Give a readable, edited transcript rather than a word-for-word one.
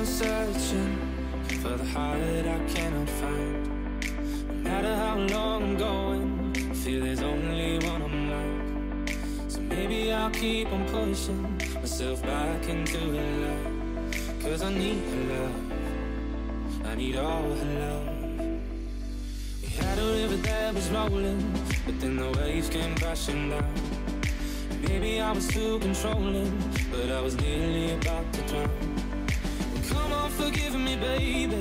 on searching for the heart I cannot find. No matter how long I'm going, I feel there's only one on mine. So maybe I'll keep on pushing myself back into the light. 'Cause I need her love, I need all her love. We had a river that was rolling, but then the waves came crashing down. And maybe I was too controlling, but I was nearly about to drown. Well, come on, forgive me, baby,